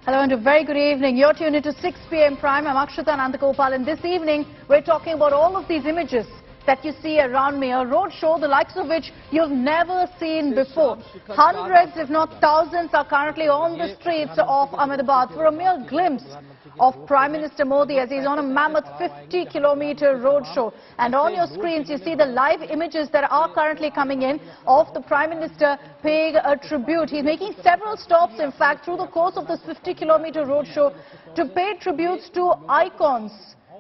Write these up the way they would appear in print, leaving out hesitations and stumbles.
Hello and a very good evening. You're tuned into 6 p.m. Prime. I'm Akshita Nandagopal, and this evening we're talking about all of these images that you see around me. A roadshow, the likes of which you've never seen before. Hundreds, if not thousands, are currently on the streets of Ahmedabad for a mere glimpse of Prime Minister Modi as he's on a mammoth 50-kilometer roadshow. And on your screens, you see the live images that are currently coming in of the Prime Minister paying a tribute. He's making several stops, in fact, through the course of this 50-kilometer roadshow to pay tributes to icons,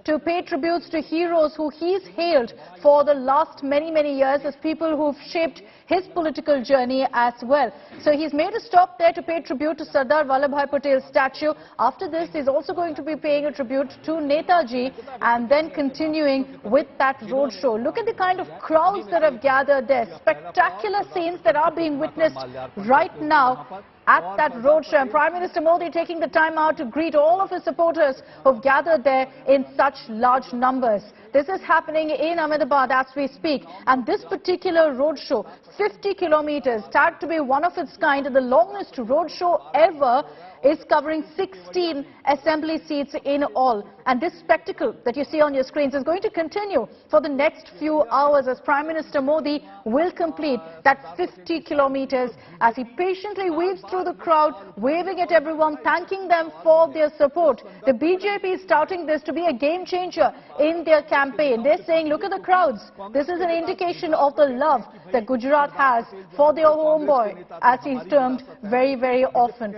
to pay tributes to heroes who he's hailed for the last many years as people who've shaped his political journey as well. So he's made a stop there to pay tribute to Sardar Vallabhbhai Patel's statue. After this, he's also going to be paying a tribute to Netaji and then continuing with that roadshow. Look at the kind of crowds that have gathered there. Spectacular scenes that are being witnessed right now at that roadshow. And Prime Minister Modi taking the time out to greet all of his supporters who've gathered there in such large numbers. This is happening in Ahmedabad as we speak. And this particular roadshow, 50 kilometers, tagged to be one of its kind, the longest roadshow ever, is covering 16 assembly seats in all. And this spectacle that you see on your screens is going to continue for the next few hours as Prime Minister Modi will complete that 50 kilometers as he patiently weaves through the crowd, waving at everyone, thanking them for their support. The BJP is touting this to be a game changer in their campaign. They're saying, look at the crowds. This is an indication of the love that Gujarat has for their homeboy, as he's termed very often.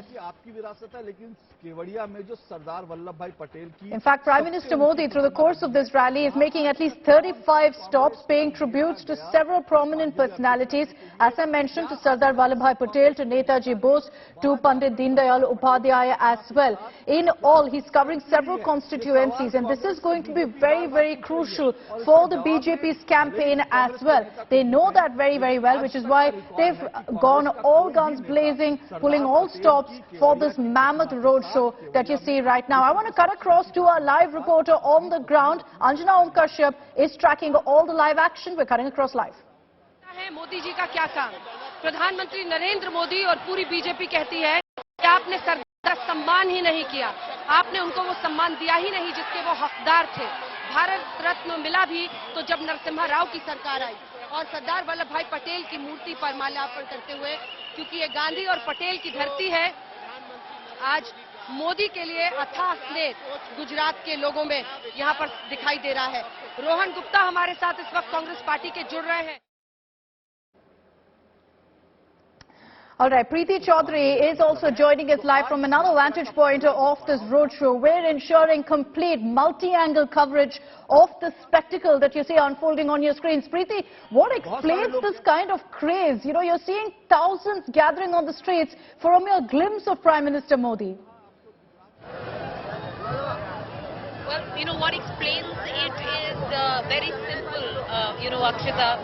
In fact, Prime Minister Modi, through the course of this rally, is making at least 35 stops, paying tributes to several prominent personalities. As I mentioned, to Sardar Vallabhbhai Patel, to Netaji Bose, to Pandit Deendayal Upadhyaya as well. In all, he's covering several constituencies, and this is going to be very crucial for the BJP's campaign as well. They know that very well, which is why they've gone all guns blazing, pulling all stops for this mammoth roadshow that you see right now. I want to cut across to our live reporter on the ground. Anjana Om Kashyap is tracking all the live action. We're cutting across live. Modi ji का क्या काम? प्रधानमंत्री नरेंद्र मोदी और पूरी BJP कहती है कि आपने सरदार का सम्मान ही नहीं किया, आपने उनको वो सम्मान दिया ही नहीं जिसके वो हकदार थे। भारत रत्न मिला भी तो जब नरसिम्हा राव की सरकार आई और सरदार वल्लभ भाई पटेल की मूर्ति पर माल्यार्पण करते हुए, क्योंकि ये गांधी और पटेल की धरती है। आज मोदी के लिए अथाह स्नेह गुजरात के लोगों में यहाँ पर दिखाई दे रहा है। रोहन गुप्ता हमारे साथ इस वक्त कांग्रेस पार्टी के जुड़ रहे हैं। All right, Preeti Chaudhary is also joining us live from another vantage point of this roadshow. We're ensuring complete multi-angle coverage of the spectacle that you see unfolding on your screens. Preeti, what explains this kind of craze? You know, you're seeing thousands gathering on the streets for a mere glimpse of Prime Minister Modi. Well, you know, what explains it is very simple, Akshita.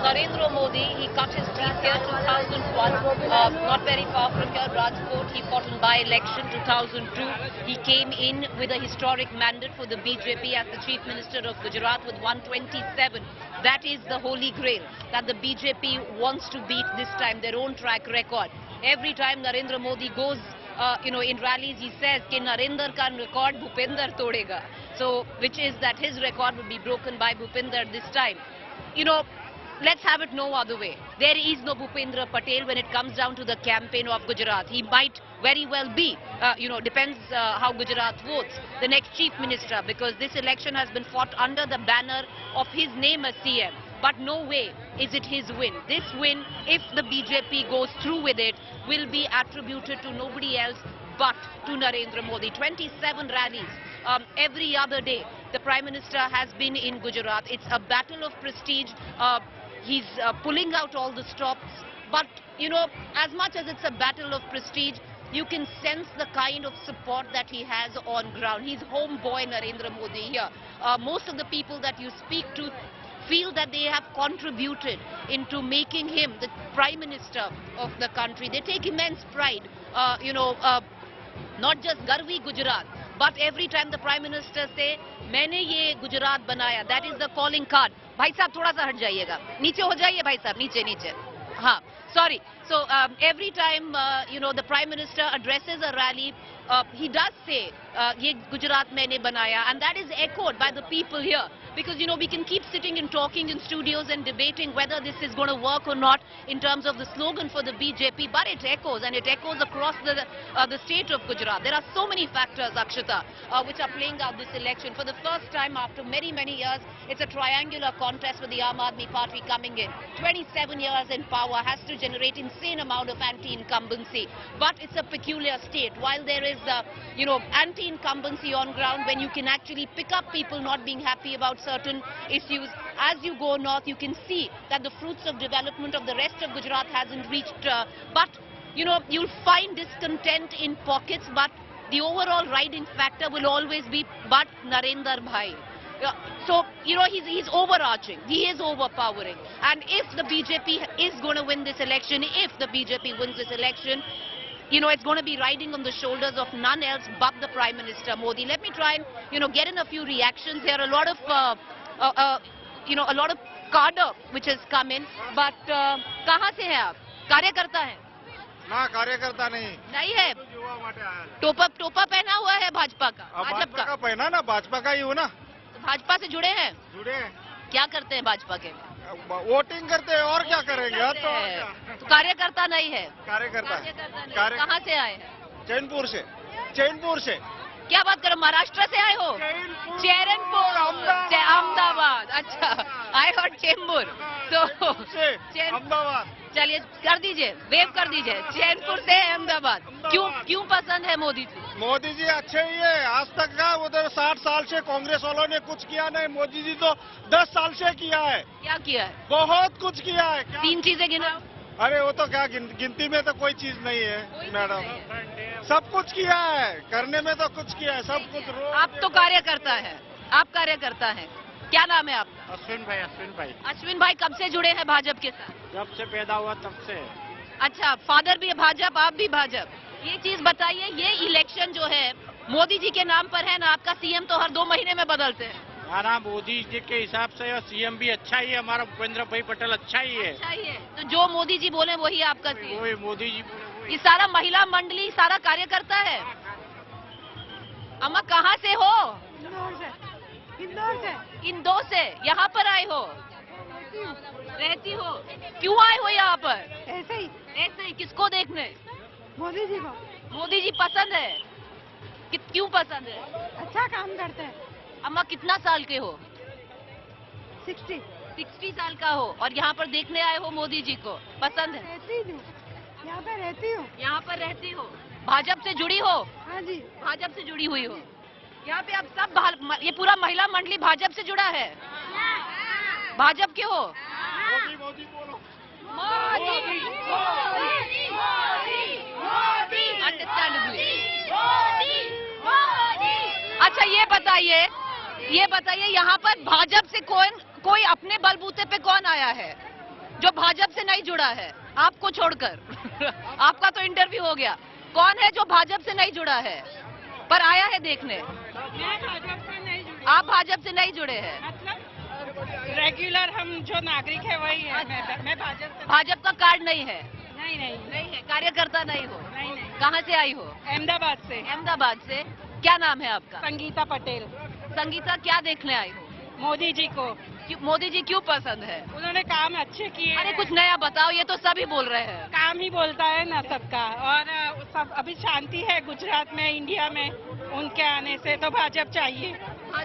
Narendra Modi, he cut his teeth here 2001, not very far from here, Rajkot. He fought in by-election 2002. He came in with a historic mandate for the BJP as the Chief Minister of Gujarat with 127. That is the holy grail that the BJP wants to beat this time, their own track record. Every time Narendra Modi goes in rallies, he says कि नरेंद्र का record Bhupendra तोड़ेगा. So, which is that his record will be broken by Bhupinder this time. You know, let's have it no other way. There is no Bhupendra Patel when it comes down to the campaign of Gujarat. He might very well be, depends how Gujarat votes, the next Chief Minister, because this election has been fought under the banner of his name as CM. But no way is it his win. This win, if the BJP goes through with it, will be attributed to nobody else but to Narendra Modi. 27 rallies every other day. The Prime Minister has been in Gujarat. It's a battle of prestige. He's pulling out all the stops. But, you know, as much as it's a battle of prestige, you can sense the kind of support that he has on ground. He's homeboy Narendra Modi here. Most of the people that you speak to feel that they have contributed into making him the Prime Minister of the country. They take immense pride, not just Garvi Gujarat, but every time the Prime Minister say, मैंने ये गुजरात बनाया, that is the calling card. भाई साहब थोड़ा सा हट जाइएगा, नीचे हो जाइए भाई साहब, नीचे नीचे, हाँ, sorry. So every time, the Prime Minister addresses a rally, he does say, "Ye Gujarat maine banaya," and that is echoed by the people here. Because, we can keep sitting and talking in studios and debating whether this is going to work or not in terms of the slogan for the BJP, but it echoes, and it echoes across the state of Gujarat. There are so many factors, Akshita, which are playing out this election. For the first time after many, many years, it's a triangular contest with the Aam Aadmi Party coming in. 27 years in power has to generate insane amount of anti-incumbency. But it's a peculiar state. While there is, anti-incumbency on ground, when you can actually pick up people not being happy about certain issues, as you go north, you can see that the fruits of development of the rest of Gujarat hasn't reached, but, you'll find discontent in pockets, but the overall riding factor will always be, but Narendra Bhai. So, he's overarching, he is overpowering. And if the BJP is going to win this election, it's going to be riding on the shoulders of none else but the Prime Minister Modi. Let me try and, get in a few reactions here. A lot of, a lot of cadre which has come in. But, कहाँ से हैं आप? कार्यकर्ता हैं? ना, कार्यकर्ता नहीं है। टोपा पहना हुआ है भाजपा का। भाजपा का पहना ना, भाजपा का ही हो ना। भाजपा से जुड़े हैं? जुड़े। क्या करते हैं भाजपा के? वोटिंग करते हैं, और क्या करेंगे? तो कार्यकर्ता नहीं है। कार्यकर्ता कहाँ से आए हैं? चैनपुर से। क्या बात करो, महाराष्ट्र से आए हो? चैनपुर, अहमदाबाद। अच्छा, आई हर्ड चेंबूर। तो अहमदाबाद। चलिए कर दीजिए, वेव कर दीजिए। चैनपुर से अहमदाबाद। क्यों पसंद है मोदी जी? मोदी जी अच्छे ही है। आज तक का उधर 60 साल से कांग्रेस वालों ने कुछ किया नहीं। मोदी जी तो 10 साल से किया है। क्या किया है? बहुत कुछ किया है। 3 चीजें गिनाओ। अरे वो तो क्या गिनती में तो कोई चीज नहीं है मैडम। सब कुछ किया है, करने में तो कुछ किया है, सब कुछ। आप तो कार्यकर्ता है, आप कार्यकर्ता है। क्या नाम है आपका? अश्विन भाई। अश्विन भाई कब से जुड़े हैं भाजपा के साथ? जब से पैदा हुआ तब से। अच्छा, फादर भी भाजपा, आप भी भाजपा। ये चीज बताइए, ये इलेक्शन जो है मोदी जी के नाम पर है ना? आपका सीएम तो हर 2 महीने में बदलते हैं। हाँ, मोदी जी के हिसाब से सीएम भी अच्छा ही है, हमारा भूपेंद्र भाई पटेल अच्छा ही है। तो जो मोदी जी बोले वही आपका सीएम? वही मोदी जी बोले। ये सारा महिला मंडली, सारा कार्यकर्ता है। अम्मा कहाँ से हो? इंदौर से। यहाँ पर आए हो? रहती हो? क्यों आए हो यहाँ पर? ऐसे ही। किसको देखने? मोदी जी को। मोदी जी पसंद है? क्यों पसंद है? अच्छा काम करते हैं। अम्मा कितना साल के हो? 60 साल का हो, और यहाँ पर देखने आए हो मोदी जी को? पसंद है? रहती हूँ, यहाँ पे रहती हूँ। यहाँ पर रहती हो? भाजपा से जुड़ी हो? हाँ जी, भाजपा से जुड़ी हुई हो। यहाँ पे आप सब, ये पूरा महिला मंडली भाजपा से जुड़ा है? भाजपा के हो? मोदी बोलो। अंडरस्टैंडेबली। अच्छा, ये बताइए यहाँ पर भाजपा से कोई अपने बलबूते पे कौन आया है जो भाजपा से नहीं जुड़ा है, आपको छोड़कर? आपका तो इंटरव्यू हो गया। कौन है जो भाजपा से नहीं जुड़ा है पर आया है देखने? मैं भाजपा से नहीं जुड़ी। आप भाजपा से नहीं जुड़े हैं? मतलब रेगुलर हम जो नागरिक है वही है। मैं भाजपा का कार्ड नहीं है? नहीं है। कार्यकर्ता नहीं हो? नहीं। कहाँ से आई हो? अहमदाबाद से। क्या नाम है आपका? संगीता पटेल। संगीता, क्या देखने आई हो? मोदी जी को। मोदी जी क्यों पसंद है? उन्होंने काम अच्छे किए। अरे कुछ नया बताओ, ये तो सभी बोल रहे हैं। काम ही बोलता है ना सबका। और सब अभी शांति है गुजरात में, इंडिया में। उनके आने से तो भाजपा चाहिए। हाँ,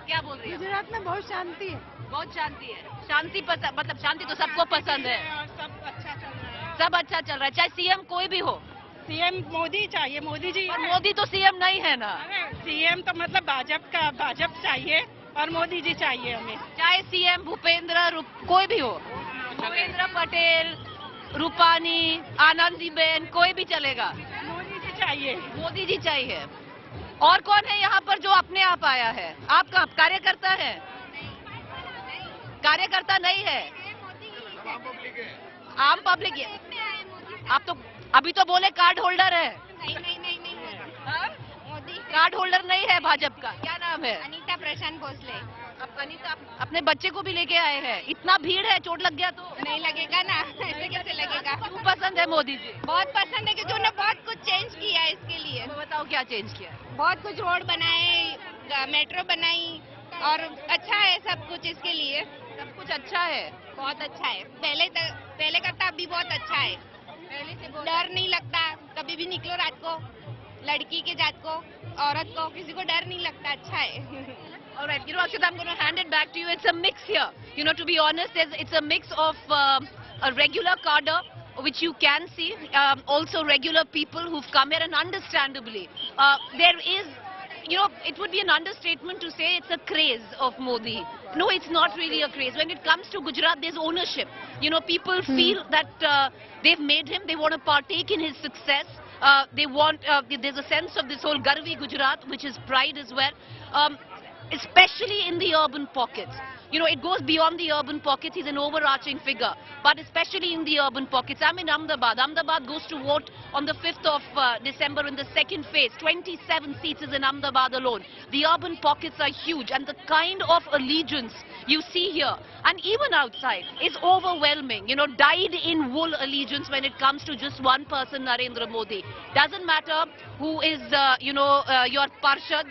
क्या बोल रही है? गुजरात में बहुत शांति है। बहुत शांति है। शांति पसंद, मतलब शांति तो सबको पसंद है। और सब अच्छा चल रहा है। सब अच्छा चल रहा है, चाहे सीएम कोई भी हो। सीएम मोदी चाहिए। मोदी जी। पर मोदी तो सीएम नहीं है ना? अरे सीएम तो मतलब भाजपा चाहिए, और मोदी जी चाहिए हमें। चाहे सीएम भूपेंद्र कोई भी हो, भूपेंद्र पटेल, रूपानी, आनंदीबेन, कोई भी चलेगा। मोदी जी चाहिए। मोदी जी चाहिए। और कौन है यहाँ पर जो अपने आप आया है? आप कार्यकर्ता है? कार्यकर्ता नहीं है, आम पब्लिक है। आप तो अभी तो बोले कार्ड होल्डर है। नहीं। कार्ड होल्डर नहीं है भाजपा का। क्या नाम है? अनीता प्रशांत भोसले। अनीता अपने बच्चे को भी लेके आए हैं, इतना भीड़ है, चोट लग गया तो नहीं लगेगा ना, ऐसे कैसे लगेगा। क्यों पसंद है मोदी जी? बहुत पसंद है क्योंकि उन्होंने बहुत कुछ चेंज किया है इसके लिए। तो बताओ क्या चेंज किया है? बहुत कुछ रोड बनाए, मेट्रो बनाई और अच्छा है सब कुछ इसके लिए। सब कुछ अच्छा है, बहुत अच्छा है। पहले करता अभी बहुत अच्छा है। पहले से डर नहीं लगता, कभी भी निकलो रात को, लड़की के जात को, औरत को, किसी को डर नहीं लगता। अच्छा है। All right, Akshita, I'm going to hand it back to you. It's a mix here. To be honest, it's a mix of a regular cadre, which you can see, also regular people who've come here, and understandably, there is, it would be an understatement to say it's a craze of Modi. No, it's not really a craze. When it comes to Gujarat, there's ownership. People feel that they've made him, they want to partake in his success. There's a sense of this whole Garvi Gujarat, which is pride as well. Especially in the urban pockets. It goes beyond the urban pockets. He's an overarching figure. But especially in the urban pockets. I'm in Ahmedabad. Ahmedabad goes to vote on the 5th of December in the second phase. 27 seats is in Ahmedabad alone. The urban pockets are huge. And the kind of allegiance you see here, and even outside, is overwhelming. Dyed-in-wool allegiance when it comes to just one person, Narendra Modi. Doesn't matter who is, your Parshad.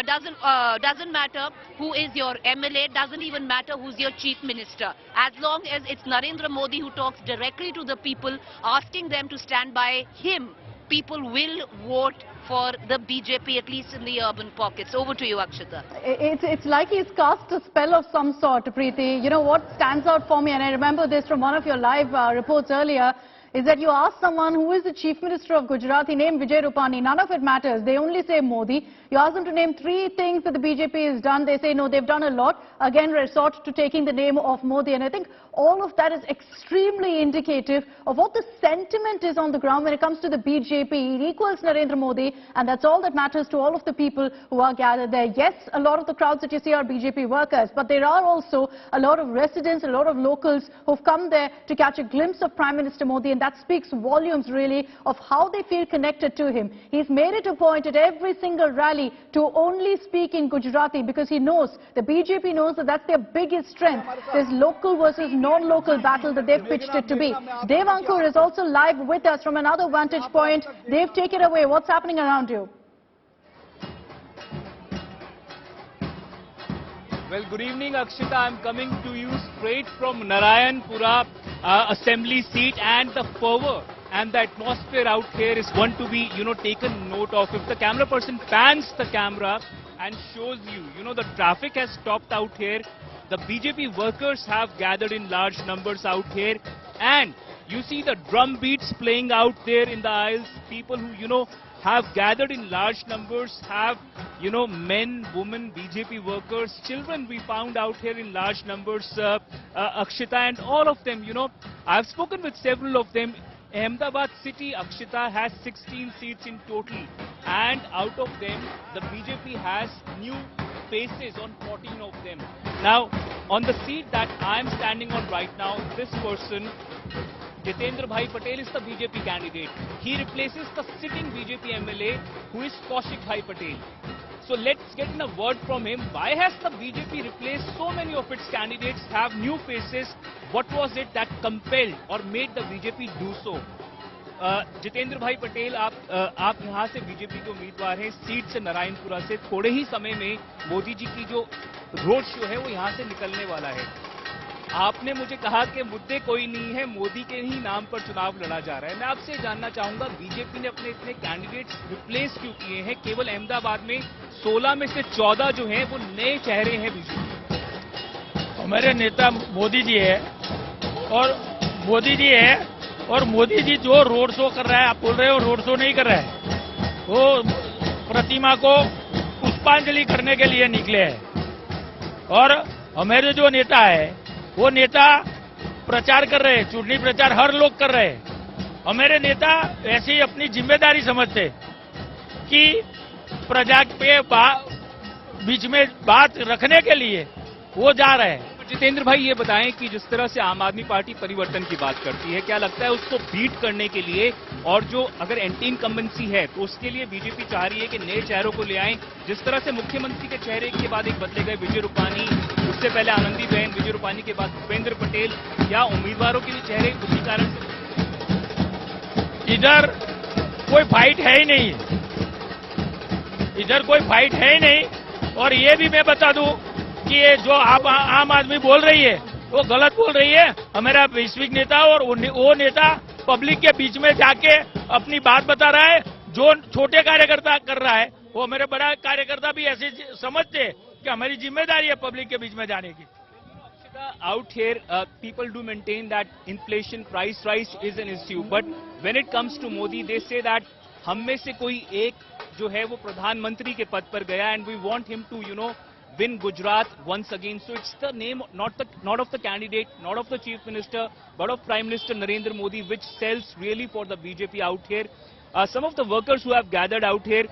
Doesn't matter who is your MLA, doesn't even matter who's your chief minister. As long as it's Narendra Modi who talks directly to the people, asking them to stand by him, people will vote for the BJP, at least in the urban pockets. Over to you, Akshita. It's like he's cast a spell of some sort, Preeti. What stands out for me, and I remember this from one of your live reports earlier, is that you ask someone who is the Chief Minister of Gujarat, he named Vijay Rupani, none of it matters, they only say Modi. You ask them to name 3 things that the BJP has done, they say no, they've done a lot, again resort to taking the name of Modi, and I think all of that is extremely indicative of what the sentiment is on the ground when it comes to the BJP. It equals Narendra Modi, and that's all that matters to all of the people who are gathered there. Yes, a lot of the crowds that you see are BJP workers, but there are also a lot of residents, a lot of locals who've come there to catch a glimpse of Prime Minister Modi, and that speaks volumes really of how they feel connected to him. He's made it a point at every single rally to only speak in Gujarati because he knows, the BJP knows that that's their biggest strength. This local versus non-local battle that they've pitched it to be. Dev Ankur is also live with us from another vantage point. Dev, take it away. What's happening around you? Well, good evening, Akshita. I'm coming to you straight from Naranpura assembly seat, and the fervor and the atmosphere out here is one to be, taken note of. If the camera person pans the camera and shows you, the traffic has stopped out here. The BJP workers have gathered in large numbers out here, and you see the drum beats playing out there in the aisles. People who, have gathered in large numbers, have, men, women, BJP workers, children we found out here in large numbers, Akshita, and all of them, I've spoken with several of them. Ahmedabad city, Akshita, has 16 seats in total, and out of them, the BJP has new faces on 14 of them. Now, on the seat that I'm standing on right now, this person, Jitendra Bhai Patel, is the BJP candidate. He replaces the sitting BJP MLA, who is Kaushik Bhai Patel. So let's get in a word from him. Why has the BJP replaced so many of its candidates, have new faces? What was it that compelled or made the BJP do so? Jitendra भाई पटेल, आप यहाँ से BJP के उम्मीदवार हैं, seat से नारायणपुरा से। थोड़े ही समय में मोदी जी की जो रोड शो है वो यहाँ से निकलने वाला है। आपने मुझे कहा कि मुद्दे कोई नहीं है, मोदी के ही नाम पर चुनाव लड़ा जा रहा है। मैं आपसे जानना चाहूंगा, बीजेपी ने अपने इतने कैंडिडेट्स रिप्लेस क्यों किए हैं? केवल अहमदाबाद में 16 में से 14 जो हैं वो नए चेहरे हैं बीजेपी। हमारे नेता मोदी जी है, और मोदी जी जो रोड शो कर रहा है, आप बोल रहे हो रोड शो नहीं कर रहा है, वो प्रतिमा को पुष्पांजलि करने के लिए निकले हैं। और हमारे जो नेता है वो नेता प्रचार कर रहे हैं, चुनावी प्रचार हर लोग कर रहे हैं। हमारे नेता ऐसी अपनी जिम्मेदारी समझते कि प्रजा के बीच में बात रखने के लिए वो जा रहे हैं। जितेंद्र भाई, ये बताएं कि जिस तरह से आम आदमी पार्टी परिवर्तन की बात करती है, क्या लगता है उसको बीट करने के लिए, और जो अगर एंटी इनकम्बेंसी है तो उसके लिए बीजेपी चाह रही है कि नए चेहरों को ले आएं? जिस तरह से मुख्यमंत्री के चेहरे के बाद एक बदले गए विजय रूपानी, उससे पहले आनंदीबेन, विजय रूपानी के बाद भूपेंद्र पटेल, क्या उम्मीदवारों के लिए चेहरे उसी कारण से? इधर कोई फाइट है ही नहीं, इधर कोई फाइट है ही नहीं। और ये भी मैं बता दूं कि ये जो आप आम आदमी बोल रही है वो गलत बोल रही है। हमारा वैश्विक नेता और वो नेता पब्लिक के बीच में जाके अपनी बात बता रहा है। जो छोटे कार्यकर्ता कर रहा है वो मेरे बड़ा कार्यकर्ता भी ऐसे समझते हैं कि हमारी जिम्मेदारी है पब्लिक के बीच में जाने की। Out here, people do maintain that inflation, price rise is an issue, but when it comes to Modi, they say that हम में से कोई एक जो है वो प्रधानमंत्री के पद पर गया, and we want him to, win Gujarat once again. So it's the name, not of the candidate, not of the chief minister, but of Prime Minister Narendra Modi, which sells really for the BJP out here. Some of the workers who have gathered out here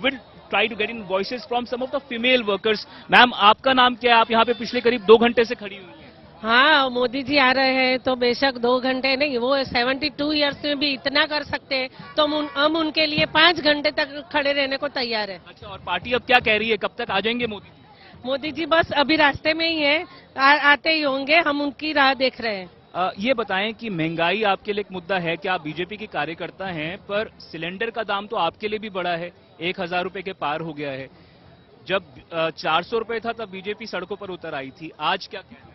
will try to get in voices from some of the female workers. Ma'am, आपका नाम क्या है? आप यहाँ पे पिछले करीब 2 घंटे से खड़ी हुई हैं। हाँ, मोदी जी आ रहे हैं तो बेशक 2 घंटे नहीं, वो 72 इयर्स में भी इतना कर सकते हैं, तो हम उनके लिए 5 घंटे तक खड़े रहने को तैयार है। अच्छा, और पार्टी अब क्या कह रही है, कब तक आ जाएंगे मोदी जी? मोदी जी बस अभी रास्ते में ही है, आते ही होंगे, हम उनकी राह देख रहे हैं। ये बताएं कि महंगाई आपके लिए एक मुद्दा है कि आप बीजेपी के कार्यकर्ता हैं, पर सिलेंडर का दाम तो आपके लिए भी बड़ा है, 1000 रुपए के पार हो गया है। जब 400 रुपए था तब बीजेपी सड़कों पर उतर आई थी, आज क्या कहना है?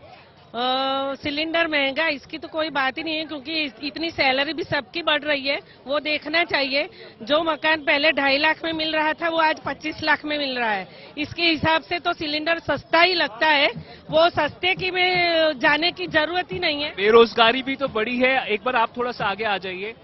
सिलेंडर महंगा, इसकी तो कोई बात ही नहीं है, क्योंकि इतनी सैलरी भी सबकी बढ़ रही है, वो देखना चाहिए। जो मकान पहले 2.5 लाख में मिल रहा था वो आज 25 लाख में मिल रहा है। इसके हिसाब से तो सिलेंडर सस्ता ही लगता है, वो सस्ते की में जाने की जरूरत ही नहीं है। बेरोजगारी भी तो बड़ी है। एक बार आप थोड़ा सा आगे आ जाइए।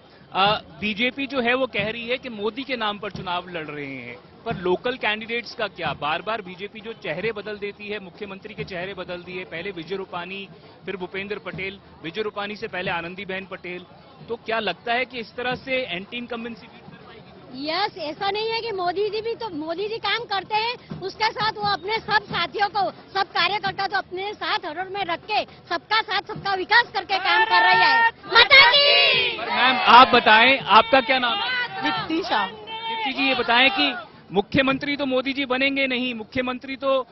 बीजेपी जो है वो कह रही है कि मोदी के नाम पर चुनाव लड़ रहे हैं, पर लोकल कैंडिडेट्स का क्या? बार बार बीजेपी जो चेहरे बदल देती है, मुख्यमंत्री के चेहरे बदल दिए, पहले विजय रूपानी, फिर भूपेंद्र पटेल, विजय रूपानी से पहले आनंदीबेन पटेल, तो क्या लगता है कि इस तरह से एंटी इनकम्बेंसी बीट कर पाएगी? यस, ऐसा नहीं है कि मोदी जी काम करते हैं, उसके साथ वो अपने सब साथियों को, सब कार्यकर्ता तो अपने साथ हरोड़ में रख के सबका साथ सबका विकास करके काम कर रही है। माता की। मैम, आप बताएं, आपका क्या नाम है? दीप्ति शाह। दीप्ति जी, ये बताएं कि मुख्यमंत्री तो मोदी जी बनेंगे नहीं, मुख्यमंत्री तो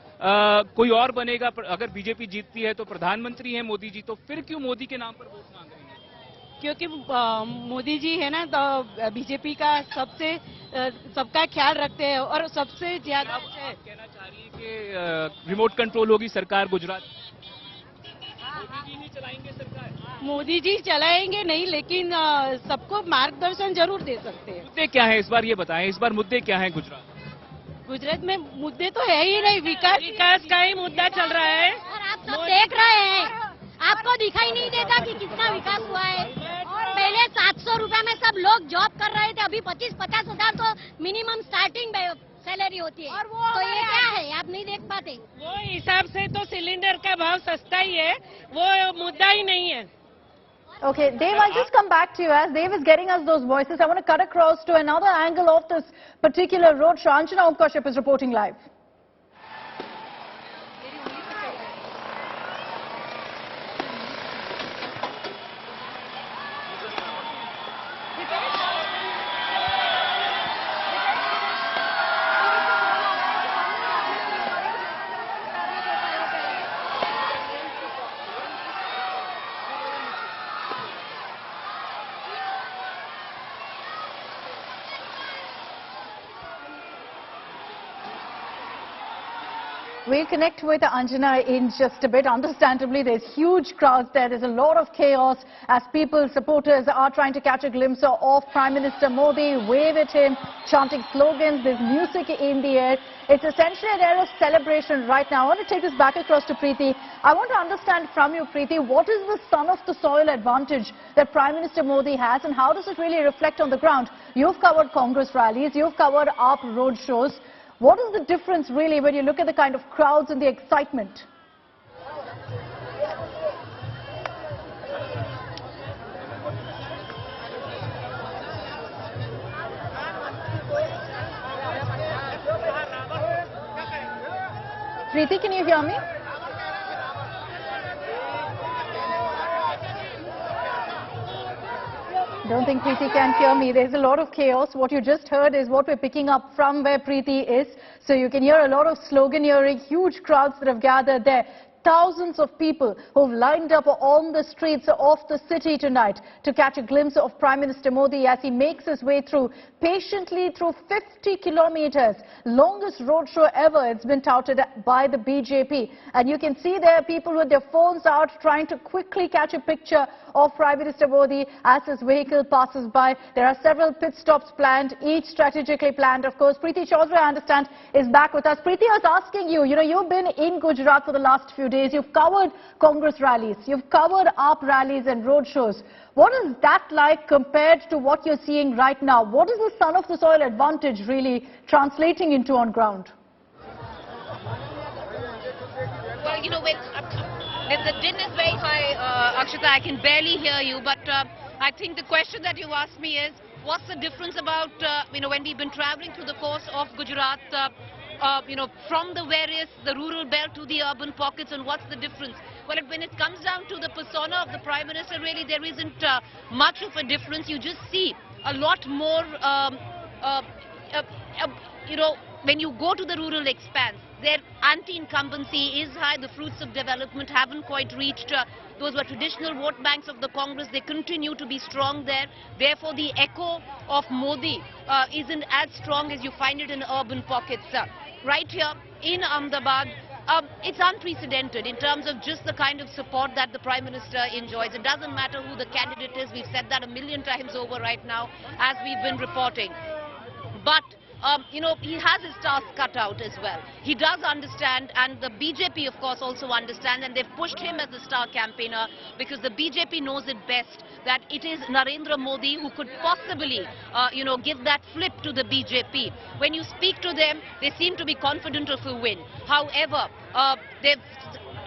कोई और बनेगा, अगर बीजेपी जीतती है तो प्रधानमंत्री है मोदी जी, तो फिर क्यों मोदी के नाम पर वोट मांग रही है? क्योंकि मोदी जी है ना, तो बीजेपी का सबका ख्याल रखते हैं और सबसे ज्यादा कहना चाह रही है कि रिमोट कंट्रोल होगी सरकार गुजरात, मोदी जी नहीं चलाएंगे सरकार? मोदी जी चलाएंगे नहीं, लेकिन सबको मार्गदर्शन जरूर दे सकते हैं। मुद्दे क्या है इस बार, ये बताएं, इस बार मुद्दे क्या हैं गुजरात में? मुद्दे तो है ही नहीं, विकास का ही मुद्दा चल रहा है। और आप सब देख रहे हैं, आपको दिखाई नहीं देता कि कितना विकास हुआ है। और पहले 700 रुपए में सब लोग जॉब कर रहे थे, अभी 25-50 हजार तो मिनिमम स्टार्टिंग सैलरी होती है। और वो तो ये क्या है, आप नहीं देख पाते? वो हिसाब से तो सिलेंडर का भाव सस्ता ही है, वो मुद्दा ही नहीं है। Okay, Dave, I'll just come back to you. As Dave is getting us those voices, I want to cut across to another angle of this particular roadshow. Anjana Kashyap is reporting live. We'll connect with Anjana in just a bit. Understandably, there's huge crowds there. There's a lot of chaos as people, supporters are trying to catch a glimpse of Prime Minister Modi, wave at him, chanting slogans. There's music in the air. It's essentially an air of celebration right now. I want to take this back across to Preeti. I want to understand from you, Preeti, what is the son of the soil advantage that Prime Minister Modi has, and how does it really reflect on the ground? You've covered Congress rallies, you've covered AAP road shows. What is the difference really when you look at the kind of crowds and the excitement? Preeti, can you hear me? don't think Preeti can hear me. There's a lot of chaos. What you just heard is what we're picking up from where Preeti is. So you can hear a lot of sloganeering, huge crowds that have gathered there. Thousands of people who've lined up on the streets of the city tonight to catch a glimpse of Prime Minister Modi as he makes his way through, patiently through 50 kilometers. Longest roadshow ever, it's been touted by the BJP. And you can see there people with their phones out trying to quickly catch a picture of Prime Minister Modi as his vehicle passes by. There are several pit stops planned, each strategically planned. Of course, Preeti Chaudhary, I understand, is back with us. Preeti, I was asking you, you've been in Gujarat for the last few days. You've covered Congress rallies, you've covered AAP rallies and roadshows. What is that like compared to what you're seeing right now? What is the son of the soil advantage really translating into on ground? Well, the din is very high, Akshita. I can barely hear you, but I think the question that you asked me is, what's the difference about, when we've been traveling through the course of Gujarat, from the rural belt to the urban pockets, and what's the difference? Well, when it comes down to the persona of the Prime Minister, really there isn't much of a difference. You just see a lot more, when you go to the rural expanse, their anti-incumbency is high. The fruits of development haven't quite reached those were traditional vote banks of the Congress. They continue to be strong there. Therefore, the echo of Modi isn't as strong as you find it in urban pockets. Right here in Ahmedabad, it's unprecedented in terms of just the kind of support that the Prime Minister enjoys. It doesn't matter who the candidate is. We've said that a million times over right now as we've been reporting. But he has his task cut out as well. He does understand, and the BJP, of course, also understands, and they've pushed him as the star campaigner because the BJP knows it best that it is Narendra Modi who could possibly, give that flip to the BJP. When you speak to them, they seem to be confident of a win. However,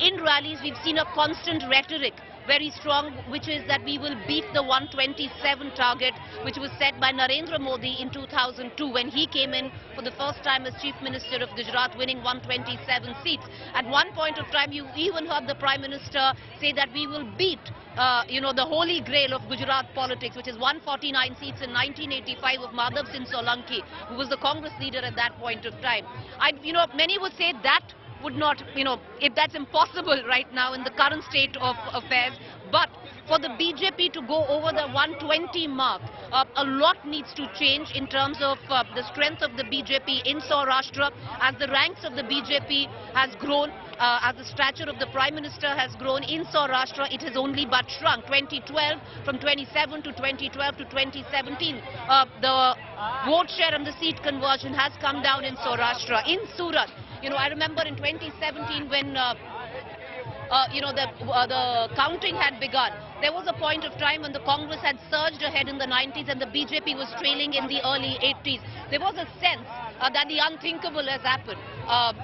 in rallies, we've seen a constant rhetoric, very strong, which is that we will beat the 127 target, which was set by Narendra Modi in 2002 when he came in for the first time as Chief Minister of Gujarat, winning 127 seats. At one point of time, you even heard the Prime Minister say that we will beat, the holy grail of Gujarat politics, which is 149 seats in 1985 of Madhav Singh Solanki, who was the Congress leader at that point of time. Many would say that would not, if that's impossible right now in the current state of affairs. But for the BJP to go over the 120 mark, a lot needs to change in terms of the strength of the BJP in Saurashtra. As the ranks of the BJP has grown, as the stature of the Prime Minister has grown in Saurashtra, it has only but shrunk. 2012, from 27 to 2012 to 2017, the vote share and the seat conversion has come down in Saurashtra. In Surat, I remember in 2017 when the counting had begun. There was a point of time when the Congress had surged ahead in the 90s and the BJP was trailing in the early 80s. There was a sense that the unthinkable has happened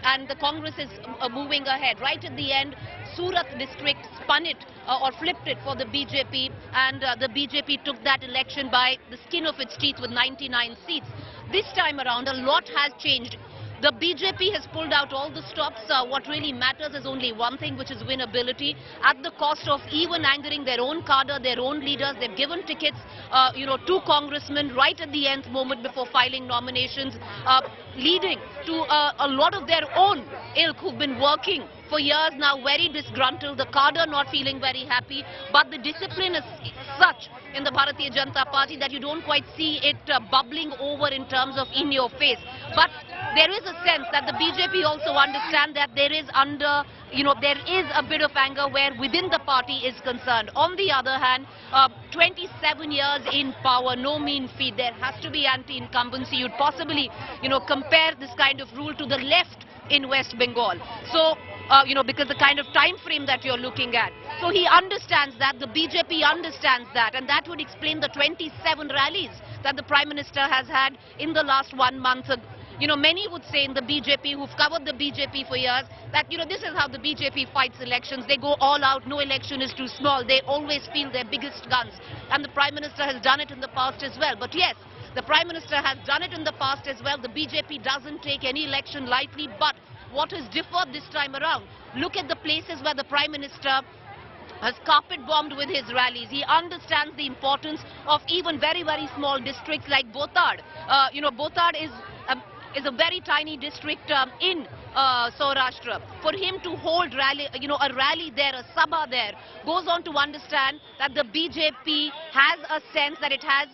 and the Congress is moving ahead. Right at the end, Surat district spun it or flipped it for the BJP, and the BJP took that election by the skin of its teeth with 99 seats. This time around, a lot has changed. The BJP has pulled out all the stops. What really matters is only one thing, which is winnability, at the cost of even angering their own cadre, their own leaders. They've given tickets, to congressmen right at the nth moment before filing nominations, leading to a lot of their own ilk who've been working for years now, very disgruntled, the cadre not feeling very happy. But the discipline is such in the Bharatiya Janata Party that you don't quite see it bubbling over in terms of in your face. But there is a sense that the BJP also understand that there is there is a bit of anger where within the party is concerned. On the other hand, 27 years in power, no mean feat. There has to be anti-incumbency. You'd possibly, compare this kind of rule to the left in West Bengal. So, because the kind of time frame that you're looking at. So he understands that, the BJP understands that, and that would explain the 27 rallies that the Prime Minister has had in the last 1 month. Many would say in the BJP, who've covered the BJP for years, that, this is how the BJP fights elections. They go all out. No election is too small. They always feel their biggest guns. And the Prime Minister has done it in the past as well. But yes, the Prime Minister has done it in the past as well. The BJP doesn't take any election lightly. But what has differed this time around? Look at the places where the Prime Minister has carpet bombed with his rallies. He understands the importance of even very, very small districts like Botad. Botad is a very tiny district in Saurashtra. For him to hold a rally there, a sabha there, goes on to understand that the BJP has a sense that it has,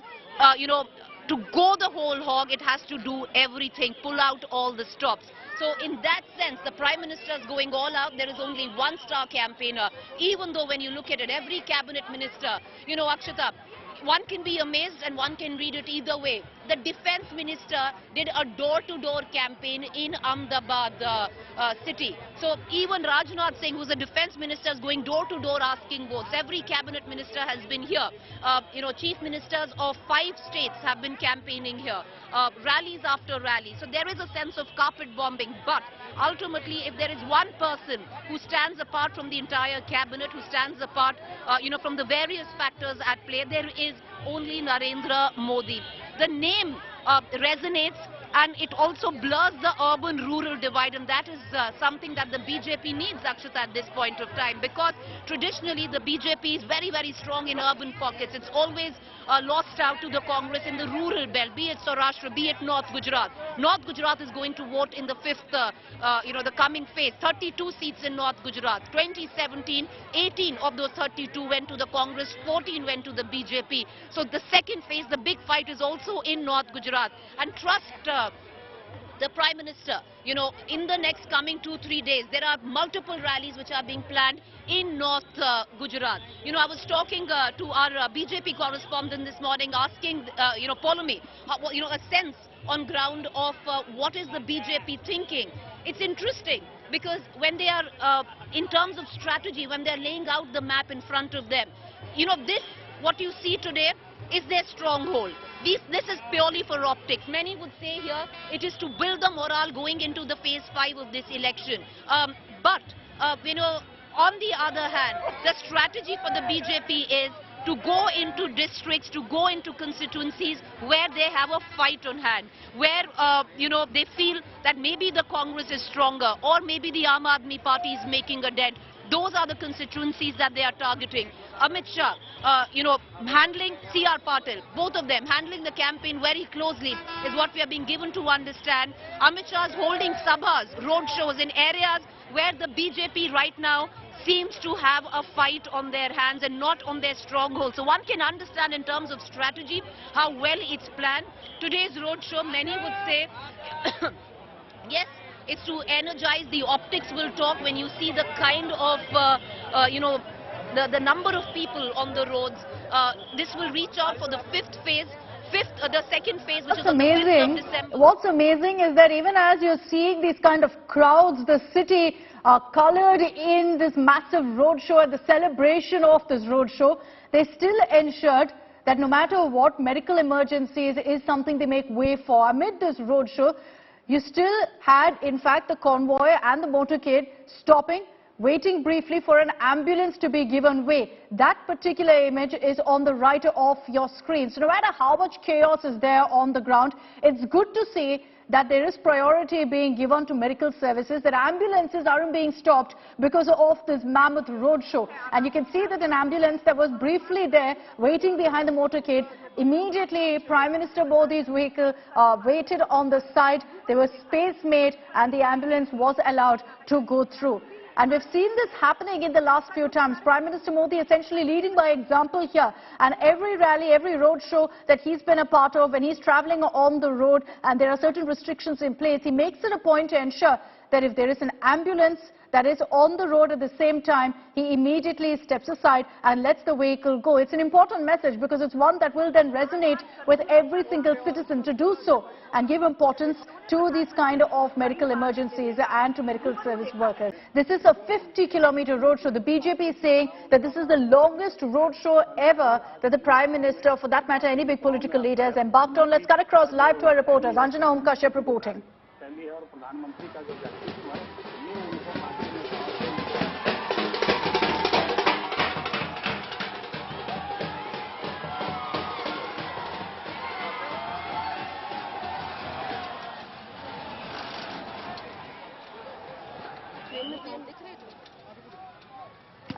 to go the whole hog, it has to do everything, pull out all the stops. So in that sense, the Prime Minister is going all out. There is only one star campaigner, even though when you look at it, every cabinet minister, Akshata, one can be amazed and one can read it either way. The defense minister did a door-to-door campaign in Ahmedabad city. So even Rajnath Singh, who's a defense minister, is going door-to-door asking votes. Every cabinet minister has been here. Chief ministers of 5 states have been campaigning here. Rallies after rally. So there is a sense of carpet bombing. But ultimately, if there is one person who stands apart from the entire cabinet, who stands apart, from the various factors at play, there is only Narendra Modi. The name resonates, and it also blurs the urban-rural divide, and that is something that the BJP needs, Akshata, at this point of time, because traditionally the BJP is very, very strong in urban pockets. It's always lost out to the Congress in the rural belt, be it Saurashtra, be it North Gujarat. North Gujarat is going to vote in the 5th, the coming phase. 32 seats in North Gujarat. 2017, 18 of those 32 went to the Congress, 14 went to the BJP. So the second phase, the big fight, is also in North Gujarat. And trust the Prime Minister, in the next coming 2-3 days, there are multiple rallies which are being planned in North Gujarat. I was talking to our BJP correspondent this morning, asking, Polomi, a sense on ground of what is the BJP thinking. It's interesting because when they are, in terms of strategy, when they're laying out the map in front of them, this, what you see today, is their stronghold. This is purely for optics. Many would say here it is to build the morale going into the phase 5 of this election. But on the other hand, the strategy for the BJP is to go into districts, to go into constituencies where they have a fight on hand, where, they feel that maybe the Congress is stronger, or maybe the Aam Aadmi Party is making a dent. Those are the constituencies that they are targeting. Amit Shah, handling C.R. Patil, both of them handling the campaign very closely is what we are being given to understand. Amit Shah is holding sabhas, road shows in areas where the BJP right now seems to have a fight on their hands and not on their stronghold. So one can understand in terms of strategy how well it's planned. Today's road show, many would say, yes, it's to energize. The optics will talk when you see the kind of, the number of people on the roads. This will reach out for the 5th phase. The second phase, which is on the 5th of December. What's amazing is that even as you're seeing these kind of crowds, the city colored in this massive roadshow and the celebration of this roadshow, they still ensured that no matter what, medical emergencies is something they make way for. Amid this roadshow, you still had, in fact, the convoy and the motorcade stopping, waiting briefly for an ambulance to be given way. That particular image is on the right of your screen. So no matter how much chaos is there on the ground, it's good to see that there is priority being given to medical services, that ambulances aren't being stopped because of this mammoth roadshow. And you can see that an ambulance that was briefly there waiting behind the motorcade, immediately Prime Minister Modi's vehicle waited on the side. There was space made and the ambulance was allowed to go through. And we've seen this happening in the last few times. Prime Minister Modi essentially leading by example here. And every rally, every road show that he's been a part of, when he's traveling on the road and there are certain restrictions in place, he makes it a point to ensure that if there is an ambulance that is on the road at the same time, he immediately steps aside and lets the vehicle go. It's an important message because it's one that will then resonate with every single citizen to do so and give importance to these kind of medical emergencies and to medical service workers. This is a 50-kilometer roadshow. The BJP is saying that this is the longest roadshow ever that the Prime Minister, for that matter any big political leader, has embarked on. Let's cut across live to our reporters. Anjana Kashyap reporting.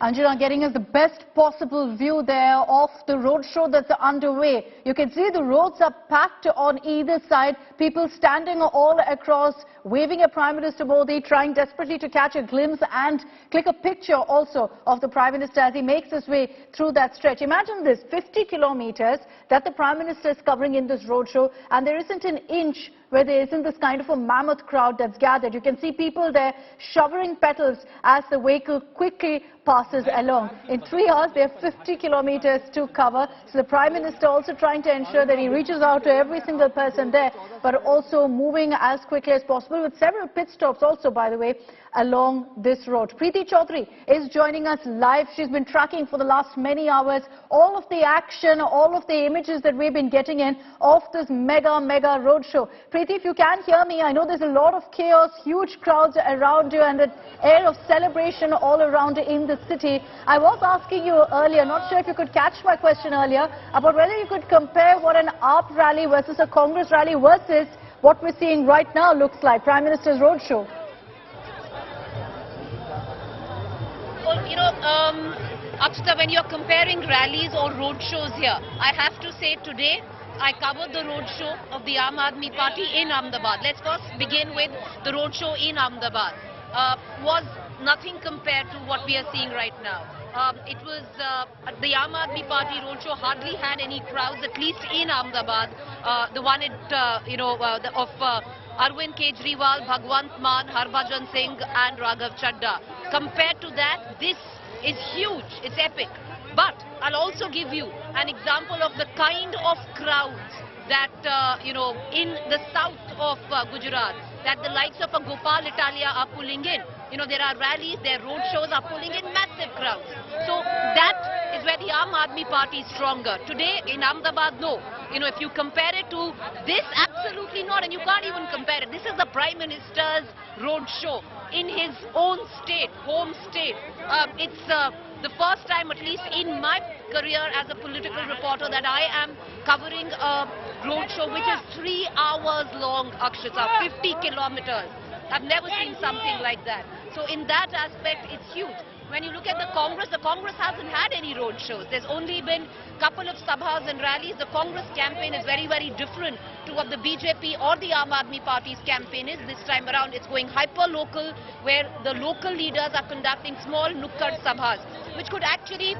Anjana getting us the best possible view there of the roadshow that's underway. You can see the roads are packed on either side. People standing all across, waving at Prime Minister Modi, trying desperately to catch a glimpse and click a picture also of the Prime Minister as he makes his way through that stretch. Imagine this, 50 kilometers that the Prime Minister is covering in this roadshow, and there isn't an inch where there isn't this kind of a mammoth crowd that's gathered. You can see people there showering petals as the vehicle quickly passes along. In 3 hours, they have 50 kilometers to cover. So the Prime Minister also trying to ensure that he reaches out to every single person there, but also moving as quickly as possible with several pit stops also, by the way, along this road. Preeti Chaudhary is joining us live. She's been tracking for the last many hours all of the action, all of the images that we've been getting in of this mega roadshow. Preeti, if you can hear me, I know there's a lot of chaos, huge crowds around you and an air of celebration all around in the city. I was asking you earlier, not sure if you could catch my question earlier, about whether you could compare what an AAP rally versus a Congress rally versus what we're seeing right now looks like, Prime Minister's roadshow. Well, you know, Akshita, when you're comparing rallies or roadshows here, I have to say today, I covered the roadshow of the Aam Aadmi Party in Ahmedabad. Let's first begin with the roadshow in Ahmedabad. Was nothing compared to what we are seeing right now. It was the Aam Aadmi Party roadshow hardly had any crowds, at least in Ahmedabad. The one of Arvind Kejriwal, Bhagwant Mann, Harbhajan Singh and Raghav Chadha. Compared to that, this is huge. It's epic. But I'll also give you an example of the kind of crowds that, in the south of Gujarat, that the likes of a Gopal Italia are pulling in. You know, there are rallies, their road shows are pulling in massive crowds. So that is where the Aam Aadmi Party is stronger. Today in Ahmedabad, no. You know, if you compare it to this, absolutely not. And you can't even compare it. This is the Prime Minister's road show in his own state, home state. It's the first time, at least in my career as a political reporter, that I am covering a road show which is 3 hours long, Akshita, 50 kilometers. I've never seen something like that. So in that aspect, it's huge. When you look at the Congress hasn't had any road shows. There's only been a couple of sabhas and rallies. The Congress campaign is very different to what the BJP or the Aam Aadmi Party's campaign is. This time around, it's going hyper-local, where the local leaders are conducting small nukkad sabhas, which could actually,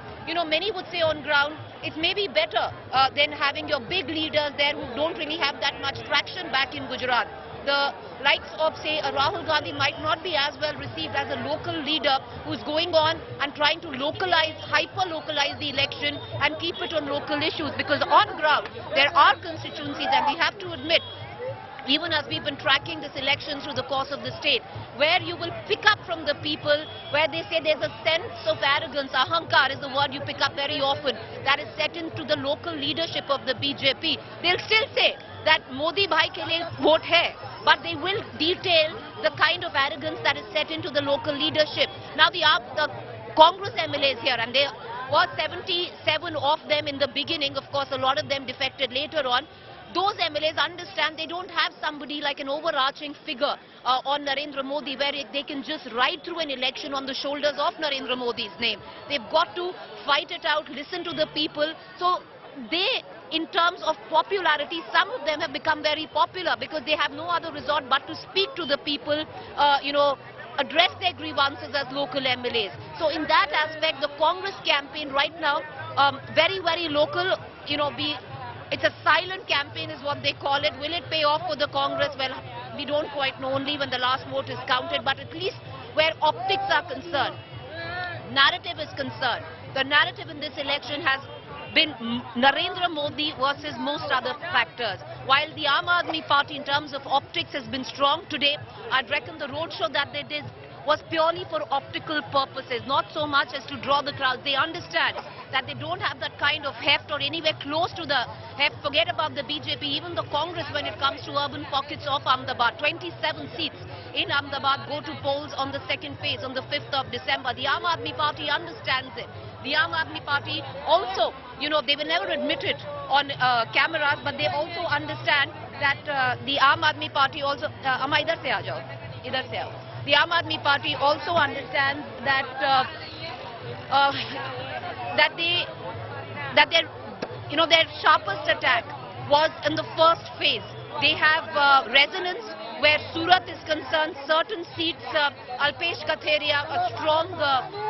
many would say on ground, it's maybe better than having your big leaders there who don't really have that much traction back in Gujarat. The likes of, say, Rahul Gandhi might not be as well received as a local leader who's going on and trying to localize, hyper-localize the election and keep it on local issues. Because on ground, there are constituencies, and we have to admit, even as we've been tracking this election through the course of the state, where you will pick up from the people, where they say there's a sense of arrogance, ahankar is the word you pick up very often, that is set into the local leadership of the BJP. They'll still say that Modi bhai ke liye vote hai, but they will detail the kind of arrogance that is set into the local leadership. Now the Congress MLAs here, and there were 77 of them in the beginning, of course a lot of them defected later on. Those MLAs understand they don't have somebody like an overarching figure on Narendra Modi, where they can just ride through an election on the shoulders of Narendra Modi's name. They've got to fight it out, listen to the people. So they, in terms of popularity, some of them have become very popular because they have no other resort but to speak to the people, address their grievances as local MLAs. So in that aspect, the Congress campaign right now, very local, it's a silent campaign is what they call it. Will it pay off for the Congress? Well, we don't quite know, only when the last vote is counted, but at least where optics are concerned, narrative is concerned, the narrative in this election has been Narendra Modi versus most other factors. While the Aam Aadmi Party in terms of optics has been strong today, I'd reckon the roadshow that they did was purely for optical purposes, not so much as to draw the crowds. They understand that they don't have that kind of heft or anywhere close to the heft. Forget about the BJP, even the Congress when it comes to urban pockets of Ahmedabad. 27 seats in Ahmedabad go to polls on the second phase on the 5th of December. The Aam Aadmi Party understands it. The Aam Aadmi Party also, they will never admit it on cameras, but they also understand that the Aam Aadmi Party also, the Aam Aadmi Party also understands that their sharpest attack was in the first phase. They have resonance where Surat is concerned. Certain seats, Alpesh Katheria, a strong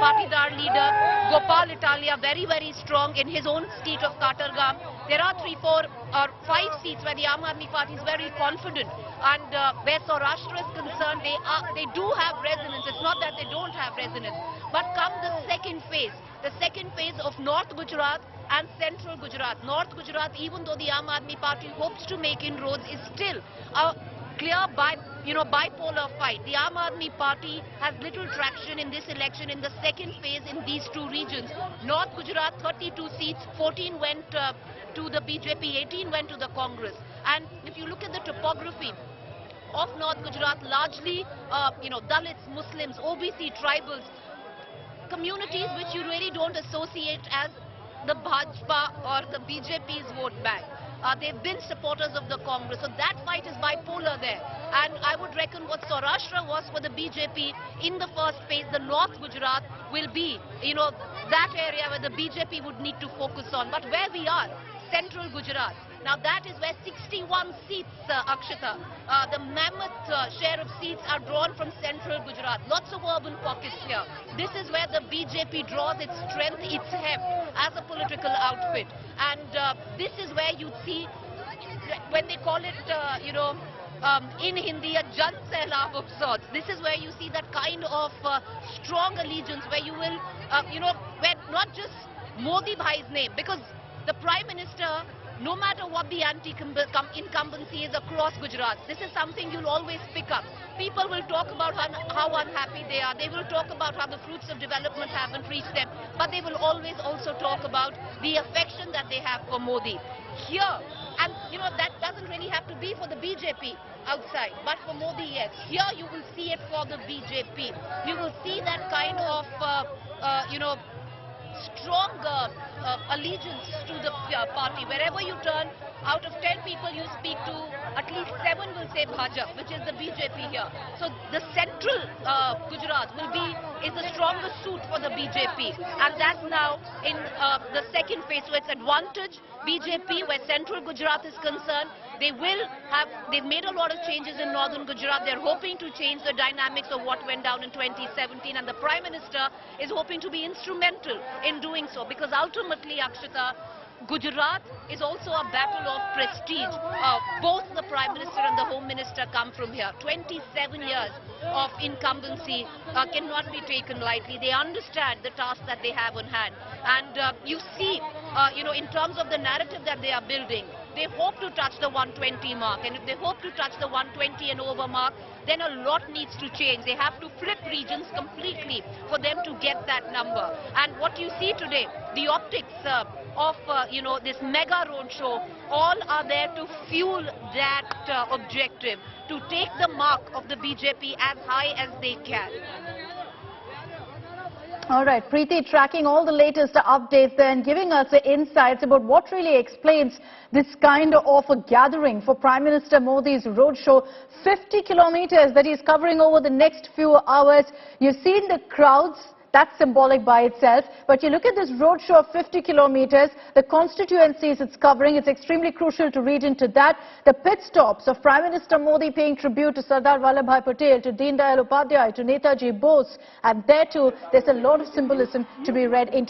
partidar leader, Gopal Italia, very, very strong in his own seat of Katargam. There are 3, 4 or 5 seats where the Aam Aadmi Party is very confident, and where Saurashtra is concerned, they do have resonance. It's not that they don't have resonance. But come the second phase of North Gujarat and Central Gujarat. North Gujarat, even though the Aam Aadmi Party hopes to make inroads, is still a clear bipolar fight. The Aam Aadmi Party has little traction in this election in the second phase in these two regions. North Gujarat, 32 seats, 14 went to the BJP, 18 went to the Congress. And if you look at the topography of North Gujarat, largely, Dalits, Muslims, OBC, tribals, communities which you really don't associate as the Bhajpa or the BJP's vote bank. They've been supporters of the Congress. So that fight is bipolar there. And I would reckon what Saurashtra was for the BJP in the first phase, the North Gujarat will be, that area where the BJP would need to focus on. But where we are, Central Gujarat. Now that is where 61 seats, Akshita, the mammoth share of seats are drawn from Central Gujarat. Lots of urban pockets here. This is where the BJP draws its strength, its heft as a political outfit. And this is where you see, when they call it, in Hindi, a Jan Sailab of sorts. This is where you see that kind of strong allegiance, where you will, where not just Modi Bhai's name, because the Prime Minister, no matter what the anti-incumbency is across Gujarat, this is something you'll always pick up. People will talk about how unhappy they are. They will talk about how the fruits of development haven't reached them. But they will always also talk about the affection that they have for Modi. Here, and that doesn't really have to be for the BJP outside, but for Modi, yes. Here you will see it for the BJP. You will see that kind of, strong allegiance to the party. Wherever you turn, out of 10 people you speak to, at least 7 will say Bhajap, which is the BJP here. So the central Gujarat is the strongest suit for the BJP, and that's now in the second phase. So it's advantage BJP where central Gujarat is concerned. They've made a lot of changes in northern Gujarat. They're hoping to change the dynamics of what went down in 2017, and the Prime Minister is hoping to be instrumental in doing so, because ultimately, Akshita, Gujarat is also a battle of prestige. Both the Prime Minister and the Home Minister come from here. 27 years of incumbency cannot be taken lightly. They understand the task that they have on hand. And you see, in terms of the narrative that they are building, they hope to touch the 120 mark. And if they hope to touch the 120 and over mark, then a lot needs to change. They have to flip regions completely for them to get that number. And what you see today, the optics of this mega roadshow, all are there to fuel that objective, to take the mark of the BJP as high as they can. All right, Preeti, tracking all the latest updates there and giving us the insights about what really explains this kind of a gathering for Prime Minister Modi's roadshow. 50 kilometers that he's covering over the next few hours. You've seen the crowds. That's symbolic by itself. But you look at this roadshow of 50 kilometers, the constituencies it's covering, it's extremely crucial to read into that. The pit stops of Prime Minister Modi paying tribute to Sardar Vallabhbhai Patel, to Deen Dayal Upadhyay, to Netaji Bose. And there too, there's a lot of symbolism to be read into